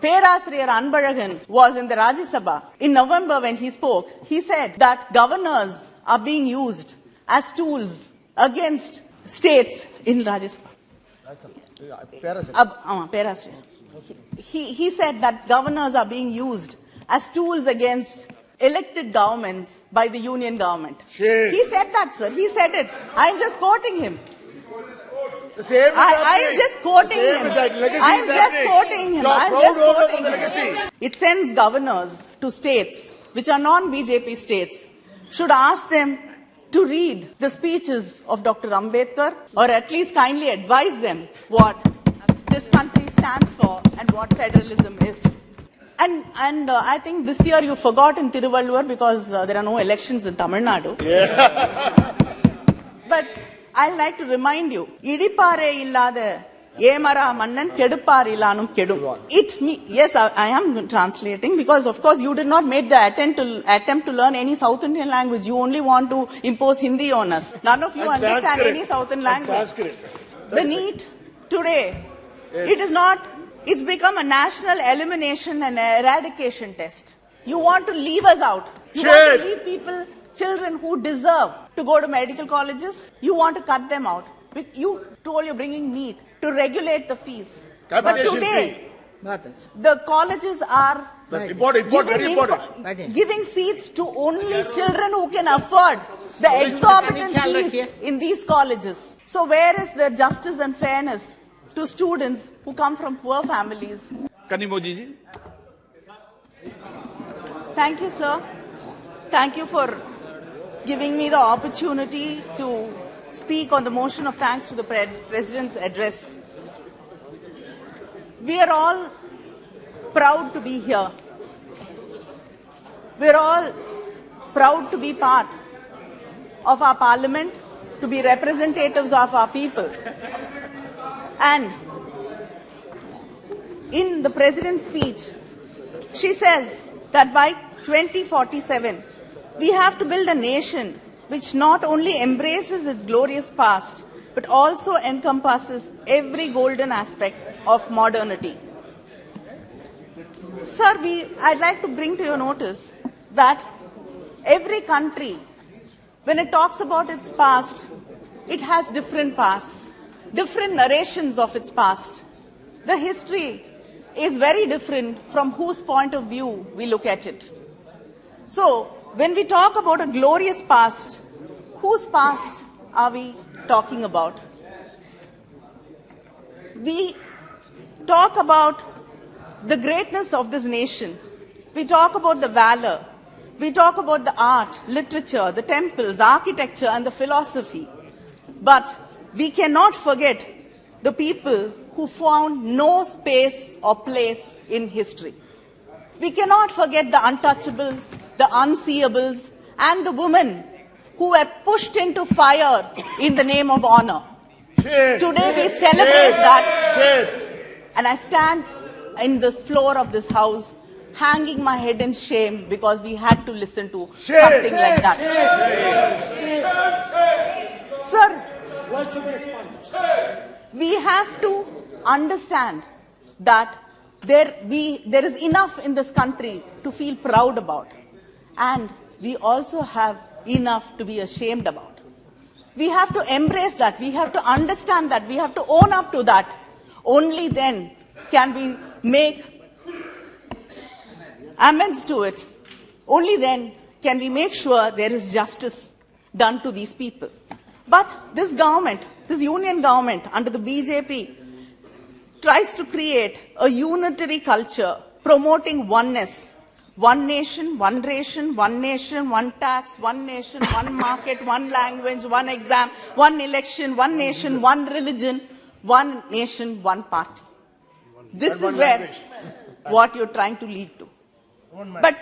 Perasriyar Anbalagan was in the Rajya Sabha. In November when he spoke, he said that governors are being used as tools against states in Rajya Sabha. Perasriyar. He said that governors are being used as tools against elected governments by the union government. Shit. He said that, sir. He said it. I'm just quoting him. I'm just quoting him. I'm just quoting him. I'm just quoting him. It sends governors to states which are non-BJP states, should ask them to read the speeches of Dr. Ambedkar, or at least kindly advise them what this country stands for and what federalism is. And I think this year you forgot in Tiruvallur because there are no elections in Tamil Nadu. Yeah. But I'd like to remind you, Idipare illada Yemara Mannan Kedupar ilanum Kedum. Yes, I am translating because of course you did not make the attempt to learn any South Indian language. You only want to impose Hindi on us. None of you understand any South Indian language. The NEET today, yes. It's become a national elimination and eradication test. You want to leave us out. You want to leave children who deserve to go to medical colleges. You want to cut them out. You told you're bringing NEET to regulate the fees. But today, the colleges are giving seats to only children who can afford the exorbitant fees in these colleges. So where is the justice and fairness to students who come from poor families? Kanimozhi ji. Thank you, sir. Thank you for giving me the opportunity to speak on the motion of thanks to the President's address. We are all proud to be here. We are all proud to be part of our parliament, to be representatives of our people. And in the President's speech, she says that by 2047, we have to build a nation which not only embraces its glorious past, but also encompasses every golden aspect of modernity. Sir, I'd like to bring to your notice that every country, when it talks about its past, it has different pasts, different narrations of its past. The history is very different from whose point of view we look at it. So, when we talk about a glorious past, whose past are we talking about? We talk about the greatness of this nation. We talk about the valor. We talk about the art, literature, the temples, architecture, and the philosophy. But we cannot forget the people who found no space or place in history. We cannot forget the untouchables, the unseeables, and the women who were pushed into fire in the name of honor. Today we celebrate that. And I stand in this floor of this house hanging my head in shame because we had to listen to something like that. Sir, we have to understand that there is enough in this country to feel proud about, and we also have enough to be ashamed about. We have to embrace that. We have to understand that. We have to own up to that. Only then can we make amends to it. Only then can we make sure there is justice done to these people. But this government, this union government under the BJP, tries to create a unitary culture promoting oneness. One nation, one ration, one nation, one tax, one nation, one market, one language, one exam, one election, one nation, one religion, one nation, one party. This is where what you're trying to lead to. But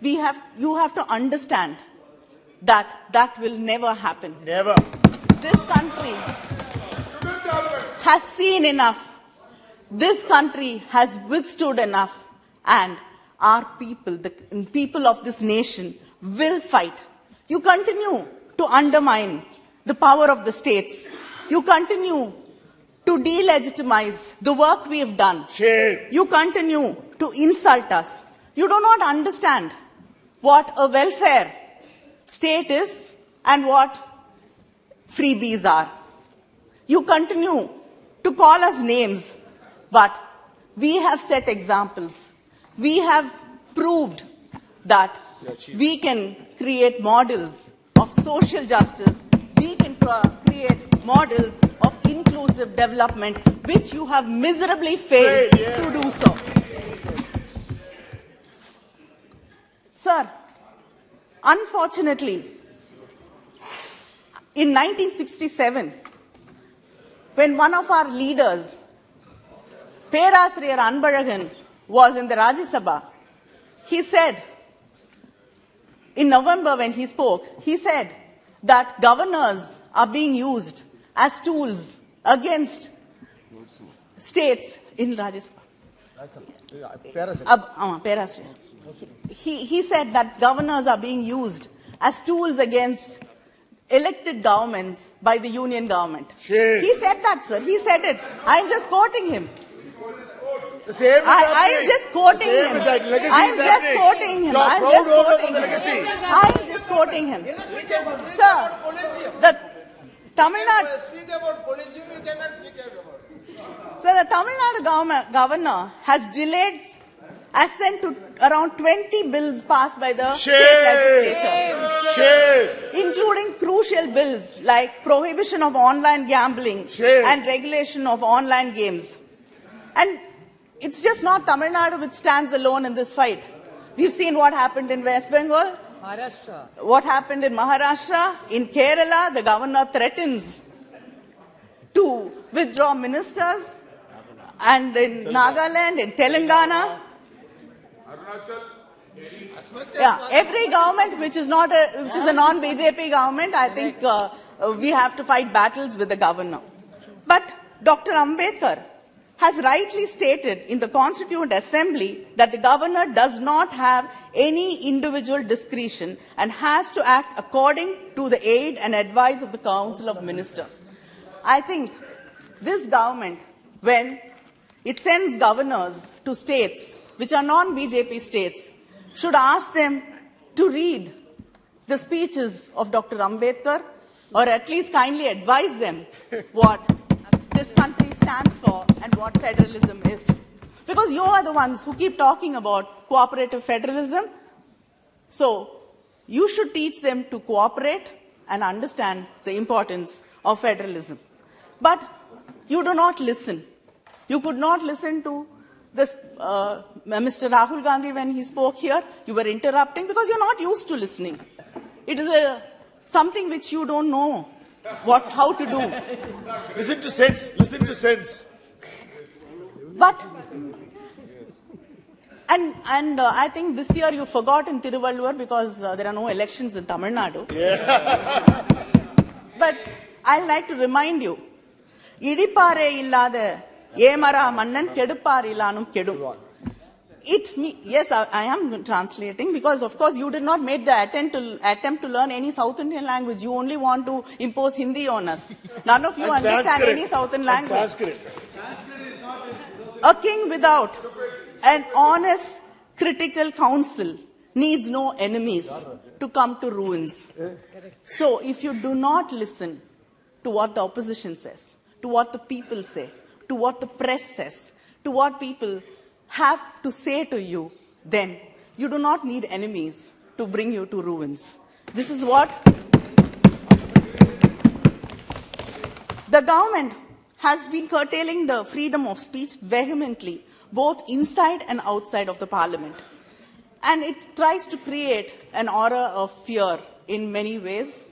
you have to understand that that will never happen. Never. This country has seen enough. This country has withstood enough, and our people, the people of this nation, will fight. You continue to undermine the power of the states. You continue to delegitimize the work we have done. You continue to insult us. You do not understand what a welfare state is and what freebies are. You continue to call us names, but we have set examples. We have proved that we can create models of social justice. We can create models of inclusive development, which you have miserably failed to do so. Sir, unfortunately, in 1967, when one of our leaders, Perasriyar Anbalagan, was in the Rajya Sabha, he said, in November when he spoke, he said that governors are being used as tools against states in Rajya Sabha. Perasriyar. He said that governors are being used as tools against elected governments by the union government. Shame. He said that, sir. He said it. I'm just quoting him. The same is I'm just quoting him. I'm just quoting him. I'm just quoting him. I'm just quoting him. Sir, the Tamil Nadu. Speak about collegium, you cannot speak about. So the Tamil Nadu governor has delayed assent to around 20 bills passed by the state legislature, including crucial bills like prohibition of online gambling and regulation of online games. And it's just not Tamil Nadu which stands alone in this fight. We've seen what happened in West Bengal, Maharashtra, what happened in Maharashtra, in Kerala. The governor threatens to withdraw ministers, and in Nagaland, in Telangana. Yeah, every government which is a non-BJP government, I think we have to fight battles with the governor. But Dr. Ambedkar has rightly stated in the Constituent Assembly that the governor does not have any individual discretion and has to act according to the aid and advice of the Council of Ministers. I think this government, when it sends governors to states which are non-BJP states, should ask them to read the speeches of Dr. Ambedkar, or at least kindly advise them what this country stands for and what federalism is. Because you are the ones who keep talking about cooperative federalism. So you should teach them to cooperate and understand the importance of federalism. But you do not listen. You could not listen to this, Mr. Rahul Gandhi when he spoke here. You were interrupting because you're not used to listening. It is something which you don't know how to do. Listen to sense. Listen to sense. But, and I think this year you forgot in Tiruvallur because there are no elections in Tamil Nadu. Yeah. But I'd like to remind you, Idipare illada Yemara Mannan Kedupar ilanum Kedum. Yes, I am translating because, of course, you did not make the attempt to learn any South Indian language. You only want to impose Hindi on us. None of you understand any South Indian language. A king without an honest critical council needs no enemies to come to ruins. So if you do not listen to what the opposition says, to what the people say, to what the press says, to what people have to say to you, then you do not need enemies to bring you to ruins. This is what the government has been curtailing the freedom of speech vehemently, both inside and outside of the parliament. And it tries to create an aura of fear in many ways.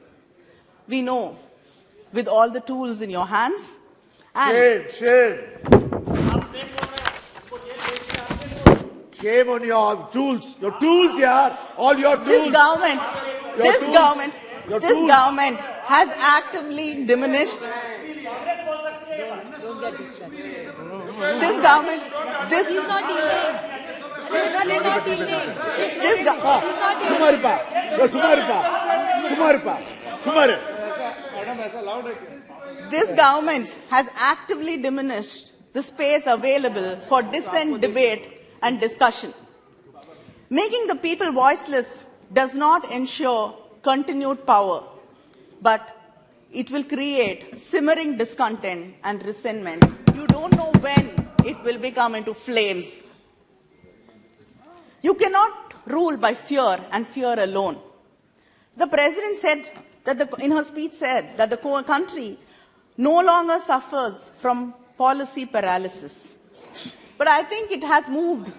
We know, with all the tools in your hands. And Shame. Shame on your tools. Your tools, yeah. All your tools. This government has actively diminished. don't get distracted. This government, this She's not yielding. She's not yielding. this go- She's not yielding. This government has actively diminished the space available for dissent, debate, and discussion. Making the people voiceless does not ensure continued power, but it will create simmering discontent and resentment. You don't know when it will become into flames. You cannot rule by fear and fear alone. The president said that in her speech said that the country no longer suffers from policy paralysis. But I think it has moved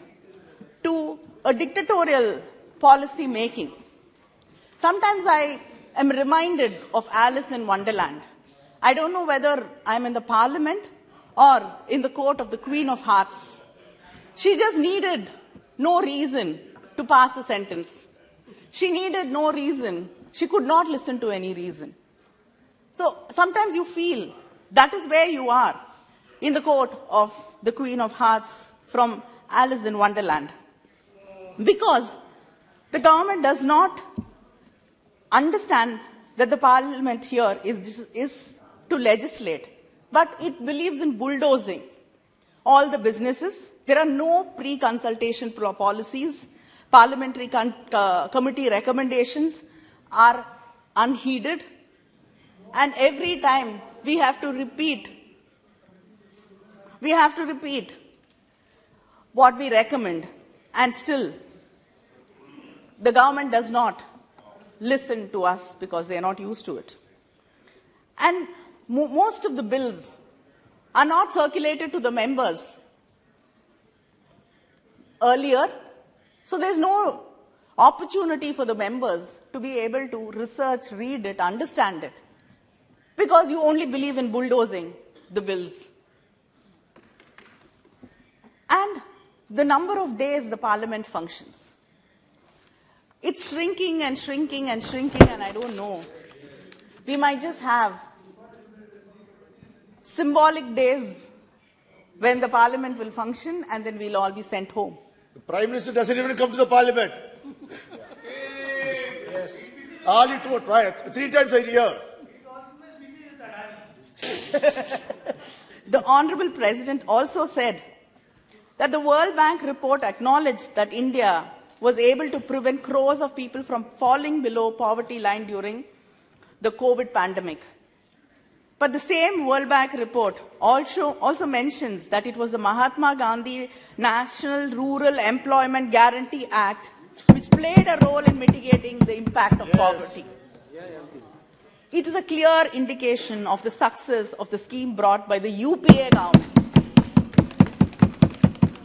to a dictatorial policy making. Sometimes I am reminded of Alice in Wonderland. I don't know whether I'm in the parliament or in the court of the Queen of Hearts. She just needed no reason to pass a sentence. She needed no reason. She could not listen to any reason. So sometimes you feel that is where you are, in the court of the Queen of Hearts from Alice in Wonderland. Because the government does not understand that the parliament here is to legislate, but it believes in bulldozing all the businesses. There are no pre-consultation policies. Parliamentary committee recommendations are unheeded. And every time we have to repeat what we recommend, and still the government does not listen to us because they are not used to it. And most of the bills are not circulated to the members earlier, so there's no opportunity for the members to be able to research, read it, understand it, because you only believe in bulldozing the bills. And the number of days the parliament functions, it's shrinking and shrinking and shrinking, and I don't know. We might just have symbolic days when the parliament will function and then we'll all be sent home. The Prime Minister doesn't even come to the Parliament. Yes. Hardly 3 times a year. The Honorable President also said that the World Bank report acknowledged that India was able to prevent crores of people from falling below poverty line during the COVID pandemic. But the same World Bank report also mentions that it was the Mahatma Gandhi National Rural Employment Guarantee Act which played a role in mitigating the impact of poverty. It is a clear indication of the success of the scheme brought by the UPA government.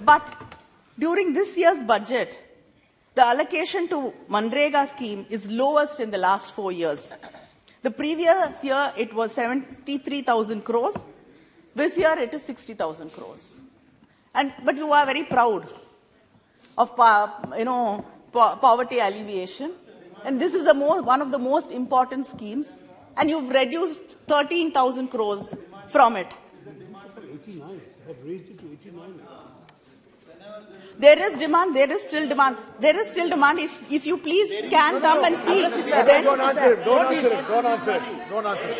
But during this year's budget, the allocation to Manrega scheme is lowest in the last 4 years. The previous year, it was 73,000 crores. This year, it is 60,000 crores. But you are very proud of, poverty alleviation. And this is one of the most important schemes. And you've reduced 13,000 crores from it. 89. They have raised it to 89. There is demand. There is still demand. There is still demand. If you please can come and see. Then Don't answer it. Don't answer it. Don't answer it. Don't answer it.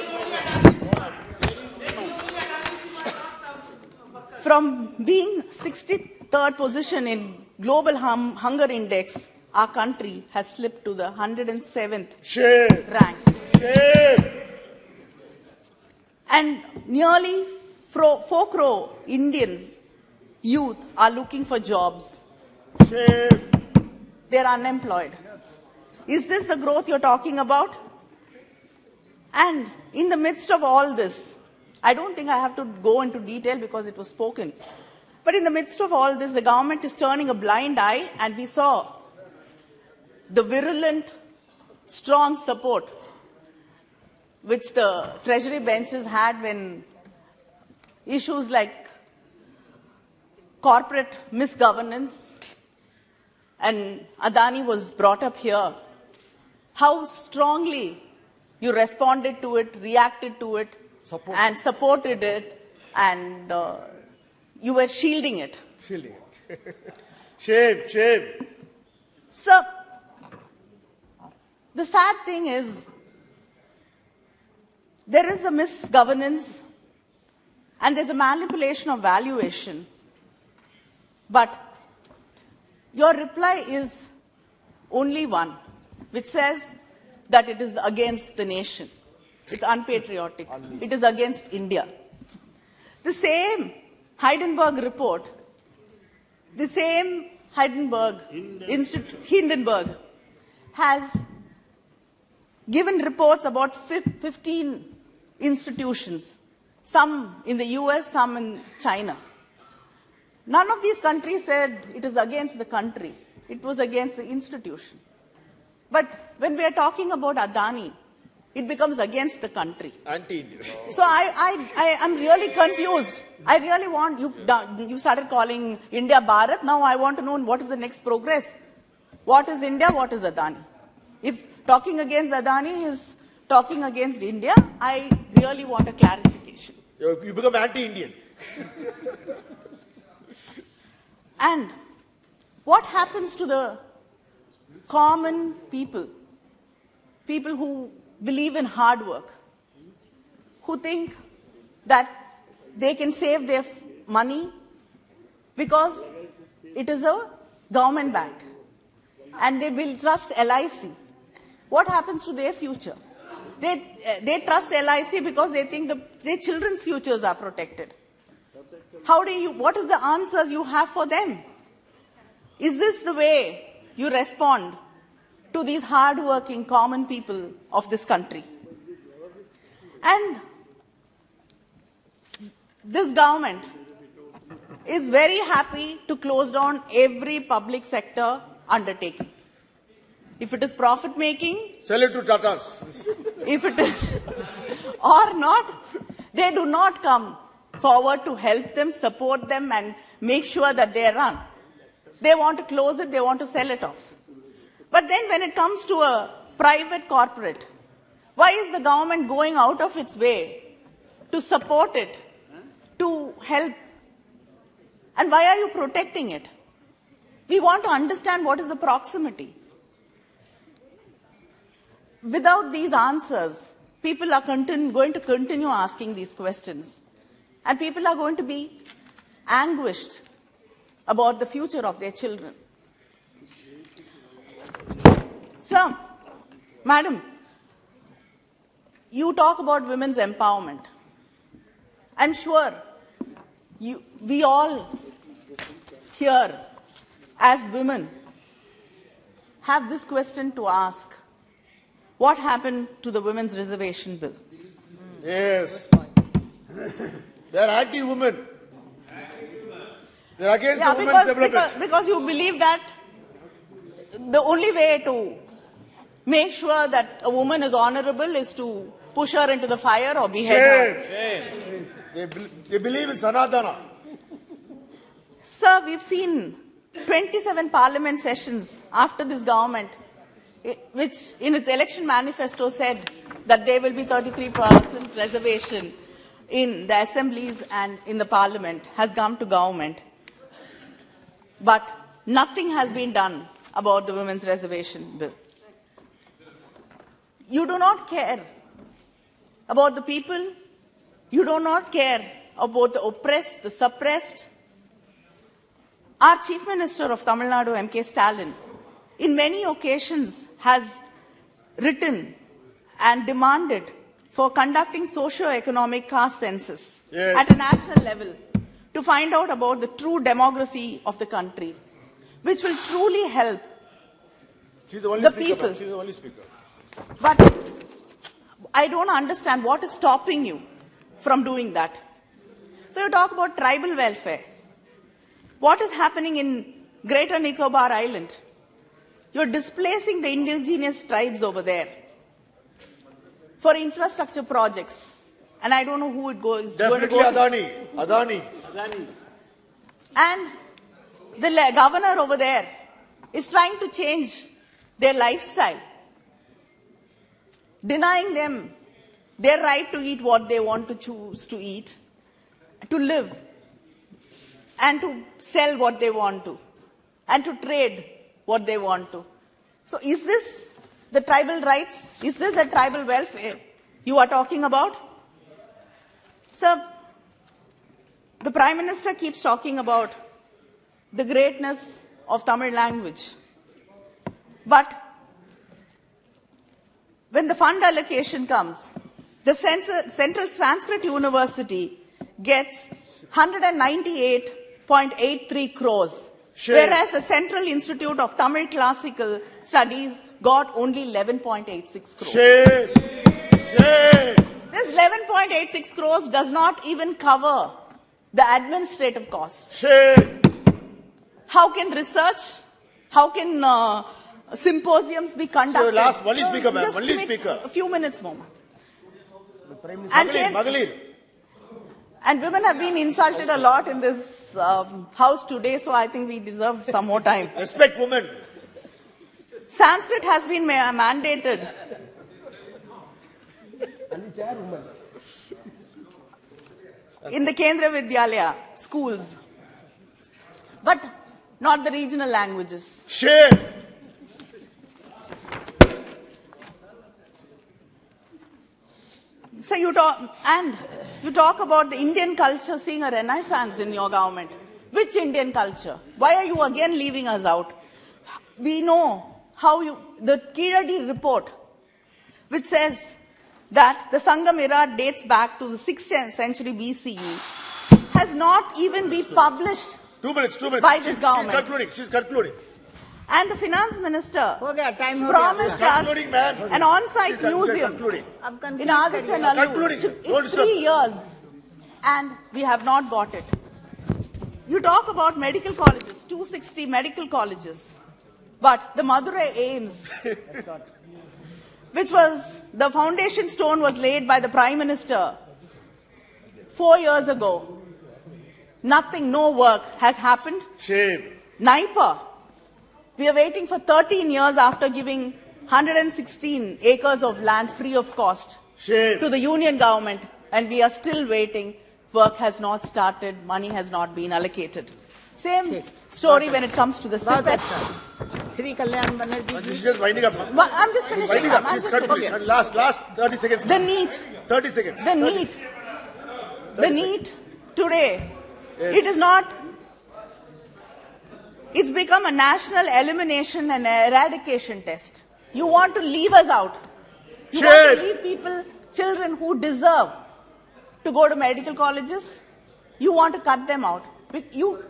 From being 63rd position in global hunger index, our country has slipped to the 107th rank. Shame. And nearly 4 crore Indians, youth, are looking for jobs. Shame. They're unemployed. Is this the growth you're talking about? And in the midst of all this, I don't think I have to go into detail because it was spoken. But in the midst of all this, the government is turning a blind eye, and we saw the virulent, strong support which the treasury benches had when issues like corporate misgovernance and Adani was brought up here. How strongly you responded to it, reacted to it, and supported it, and you were shielding it. Shielding it. Shame. Shame. So, the sad thing is, there is a misgovernance and there's a manipulation of valuation. But Your reply is only one, which says that it is against the nation. It's unpatriotic. It is against India. The same Hindenburg report, the same Hindenburg has given reports about 15 institutions, some in the US, some in China. None of these countries said it is against the country. It was against the institution. But when we are talking about Adani, it becomes against the country. Anti-Indian. So I am really confused. I really want, you started calling India Bharat. Now I want to know what is the next progress. What is India? What is Adani? If talking against Adani is talking against India, I really want a clarification. You become anti-Indian. And what happens to the common people who believe in hard work, who think that they can save their money because it is a government bank and they will trust LIC? What happens to their future? They trust LIC because they think their children's futures are protected. What is the answers you have for them? Is this the way you respond to these hard-working common people of this country? And this government is very happy to close down every public sector undertaking. If it is profit-making, Sell it to Tatas. if it is or not, they do not come forward to help them, support them, and make sure that they run. They want to close it, they want to sell it off. But then when it comes to a private corporate, why is the government going out of its way to support it, to help? And why are you protecting it? We want to understand what is the proximity. Without these answers, people are going to continue asking these questions. And people are going to be anguished about the future of their children. So, Madam, you talk about women's empowerment. I'm sure we all here as women have this question to ask. What happened to the Women's Reservation Bill? Yes. They are anti-women. They are against the women's development. Because you believe that the only way to make sure that a woman is honorable is to push her into the fire or behead her. Shame. They believe in Sanatana. Sir, we've seen 27 parliament sessions after this government, which in its election manifesto said that there will be 33% reservation in the assemblies and in the parliament, has come to government. But nothing has been done about the Women's Reservation Bill. You do not care about the people. You do not care about the oppressed, the suppressed. Our Chief Minister of Tamil Nadu, M.K. Stalin, in many occasions has written and demanded for conducting socio-economic caste census at a national level to find out about the true demography of the country, which will truly help She's the only the speaker. people. She's the only speaker. But I don't understand what is stopping you from doing that. So you talk about tribal welfare. What is happening in Greater Nicobar Island? You're displacing the indigenous tribes over there for infrastructure projects. And I don't know who it goes. Definitely Adani. And the governor over there is trying to change their lifestyle, denying them their right to eat what they want to choose to eat, to live, and to sell what they want to, and to trade what they want to. So is this the tribal rights? Is this the tribal welfare you are talking about? Sir, the Prime Minister keeps talking about the greatness of Tamil language. But when the fund allocation comes, the Central Sanskrit University gets 198.83 crores, whereas the Central Institute of Tamil Classical Studies got only 11.86 crores. Shame! Shame! This 11.86 crores does not even cover the administrative costs. Shame! How can research, how can symposiums be conducted? last, only speaker, ma'am, Just only give me speaker. A few minutes more. And, Magalir. and women have been insulted a lot in this house today, so I think we deserve some more time. Respect women. Sanskrit has been mandated in the Kendra Vidyalaya schools, but not the regional languages. Shame! So you talk about the Indian culture seeing a renaissance in your government. Which Indian culture? Why are you again leaving us out? We know how the Kiradi report, which says that the Sangam era dates back to the 6th century BCE, has not even been published 2 minutes, 2 minutes. by this government. She's concluding. And the finance minister हो गया, time हो गया. promised us Concluding, ma'am. an on-site She's museum concluding. अब conclude in Aditya करिए. Concluding. Nallu. Don't It's stop. 3 years and we have not got it. You talk about medical colleges, 260 medical colleges, but the Madurai AIIMS, which was, the foundation stone was laid by the Prime Minister 4 years ago. Nothing, no work has happened. Shame. Naipa, we are waiting for 13 years after giving 116 acres of land free of cost Shame. to the union government, and we are still waiting. Work has not started, money has not been allocated. Same story when it comes to the बहुत CPETs. अच्छा. Shri Kalyan Banerjee She's ji. just winding up. Well, I'm just finishing. Winding up. I'm She's just concluding. finishing. And last 30 seconds. The NEET, 30 seconds. the 30 NEET, the NEET today, it is not, it's become a national elimination and eradication test. You want to leave us out. You want Shame. to leave people, children who deserve to go to medical colleges. You want to cut them out. You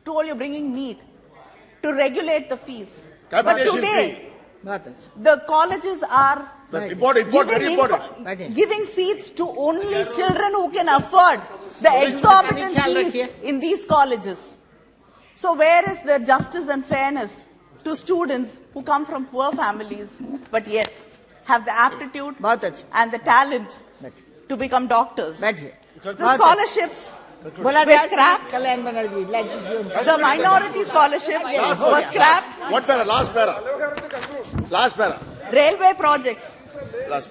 told you're bringing NEET to regulate the fees. But Capitation today, बहुत अच्छा. the colleges are That's important, very important. giving seats to only children who can afford the exorbitant ख्याल fees रखिए. in these colleges. So where is the justice and fairness to students who come from poor families but yet have the aptitude बहुत अच्छा. and the talent to become doctors? बैठिए. The scholarships बोला were जाए Shri scrapped. Kalyan Banerjee. Let it be उनका. The minority scholarship was scrapped. What para? Last para. Last para. Railway projects. Last.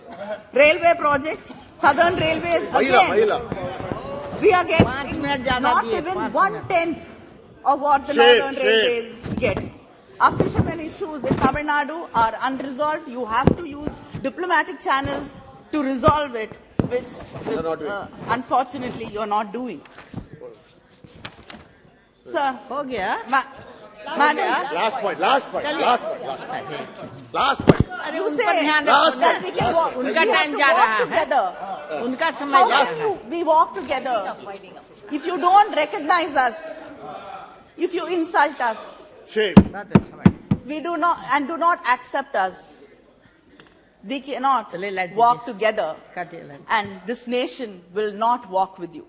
Railway projects. Southern Railways Mahila, again. Mahila. We are 5 minute getting ज्यादा not दिए, even 5 1/10 of what the Shame, Northern shame. Railways get. Our fishermen issues in Tamil Nadu are unresolved. You have to use diplomatic channels to resolve it, which You're not doing. unfortunately you're not doing. Sir, हो गया. madam, Last point. Last point. चलिए. Last point. Last point. Last point. अरे you उन say पर ध्यान Last रखो. that we can walk, उनका we have time to जा walk रहा है. together. उनका समय How जा can रहा है. we walk together if you don't recognize us, if you insult us, Shame. बहुत अच्छा बैठ. we do not accept us, we cannot चलिए, let walk दीजिए. together, काटिए line. and this nation will not walk with you.